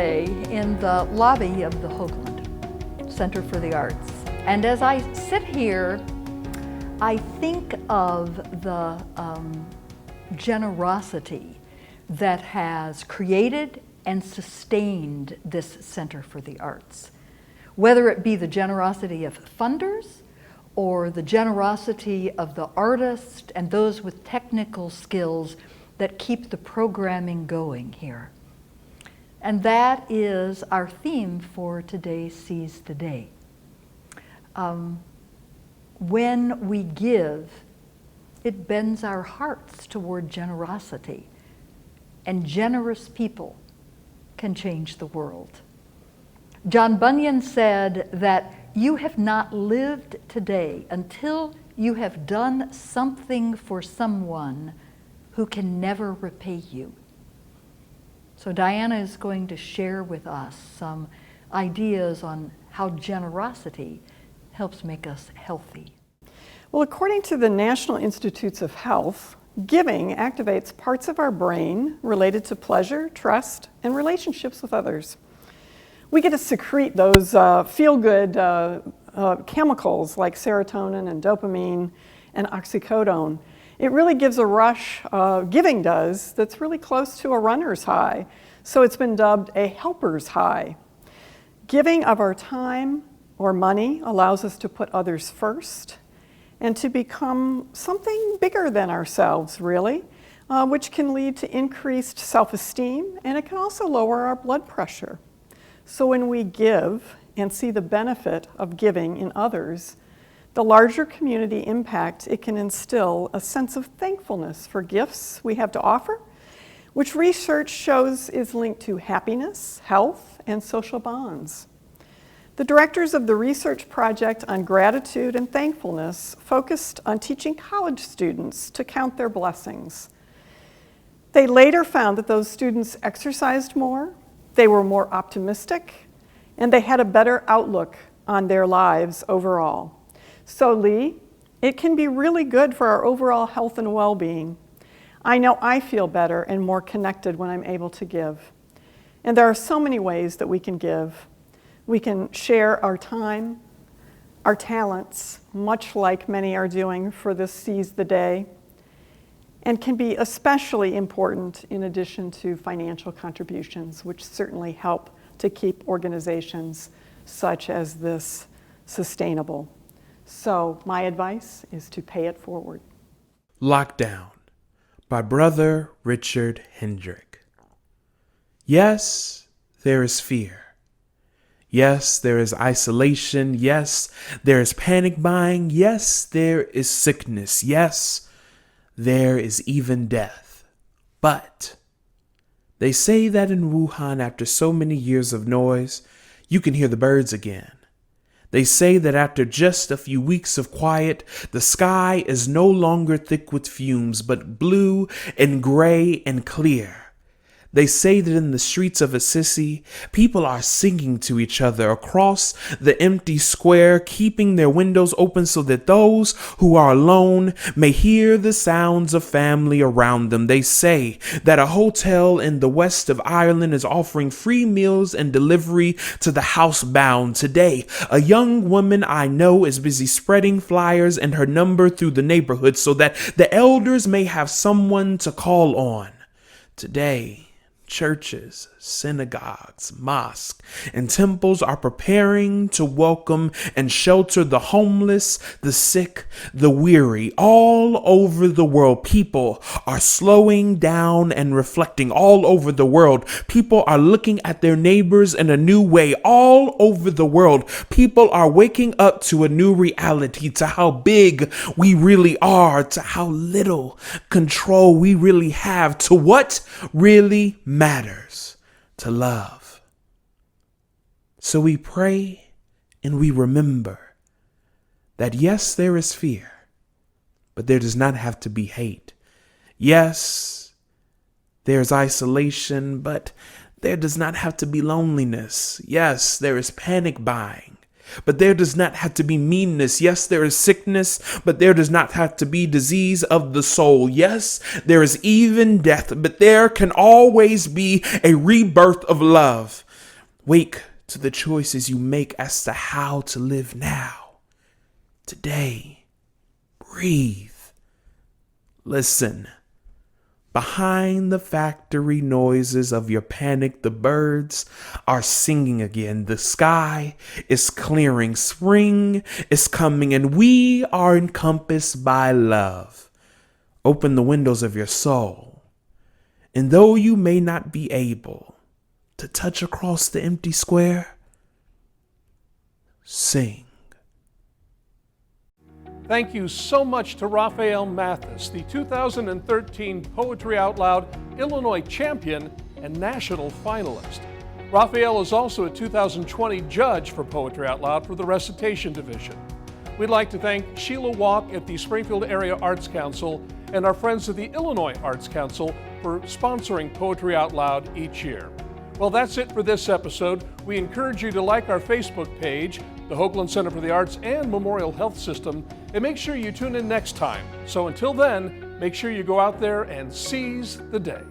today in the lobby of the Hoogland Center for the Arts. And as I sit here, I think of the generosity that has created and sustained this Center for the Arts. Whether it be the generosity of funders or the generosity of the artists and those with technical skills that keep the programming going here. And that is our theme for today's Seize the Day. When we give, it bends our hearts toward generosity, and generous people can change the world. John Bunyan said that you have not lived today until you have done something for someone who can never repay you. So Diana is going to share with us some ideas on how generosity helps make us healthy. Well, according to the National Institutes of Health, giving activates parts of our brain related to pleasure, trust, and relationships with others. We get to secrete those feel-good chemicals like serotonin and dopamine and oxycodone. It really gives a rush, giving does, that's really close to a runner's high. So it's been dubbed a helper's high. Giving of our time or money allows us to put others first and to become something bigger than ourselves, really, which can lead to increased self-esteem, and it can also lower our blood pressure. So when we give and see the benefit of giving in others, the larger community impact it can instill a sense of thankfulness for gifts we have to offer, which research shows is linked to happiness, health, and social bonds. The directors of the research project on gratitude and thankfulness focused on teaching college students to count their blessings. They later found that those students exercised more, they were more optimistic, and they had a better outlook on their lives overall. So Lee, it can be really good for our overall health and well-being. I know I feel better and more connected when I'm able to give. And there are so many ways that we can give. We can share our time, our talents, much like many are doing for this Seize the Day, and can be especially important in addition to financial contributions, which certainly help to keep organizations such as this sustainable. So my advice is to pay it forward. Lockdown by Brother Richard Hendrick. Yes, there is fear. Yes, there is isolation. Yes, there is panic buying. Yes, there is sickness. Yes, there is even death. But they say that in Wuhan, after so many years of noise, you can hear the birds again. They say that after just a few weeks of quiet, the sky is no longer thick with fumes, but blue and gray and clear. They say that in the streets of Assisi, people are singing to each other across the empty square, keeping their windows open so that those who are alone may hear the sounds of family around them. They say that a hotel in the west of Ireland is offering free meals and delivery to the housebound. Today, a young woman I know is busy spreading flyers and her number through the neighborhood so that the elders may have someone to call on. Today, churches, synagogues, mosques, and temples are preparing to welcome and shelter the homeless, the sick, the weary. All over the world, people are slowing down and reflecting. All over the world, people are looking at their neighbors in a new way. All over the world, people are waking up to a new reality, to how big we really are, to how little control we really have, to what really matters, to love. So we pray and we remember that yes, there is fear, but there does not have to be hate. Yes, there's isolation, but there does not have to be loneliness. Yes, there is panic buying, but there does not have to be meanness. Yes, there is sickness, but there does not have to be disease of the soul. Yes, there is even death, but there can always be a rebirth of love. Wake to the choices you make as to how to live now. Today, breathe. Listen. Behind the factory noises of your panic, the birds are singing again. The sky is clearing. Spring is coming, and we are encompassed by love. Open the windows of your soul. And though you may not be able to touch across the empty square, sing. Thank you so much to Rapheal Mathis, the 2013 Poetry Out Loud Illinois champion and national finalist. Raphael is also a 2020 judge for Poetry Out Loud for the Recitation division. We'd like to thank Sheila Walk at the Springfield Area Arts Council and our friends at the Illinois Arts Council for sponsoring Poetry Out Loud each year. Well, that's it for this episode. We encourage you to like our Facebook page, the Hoogland Center for the Arts and Memorial Health System, and make sure you tune in next time. So until then, make sure you go out there and seize the day.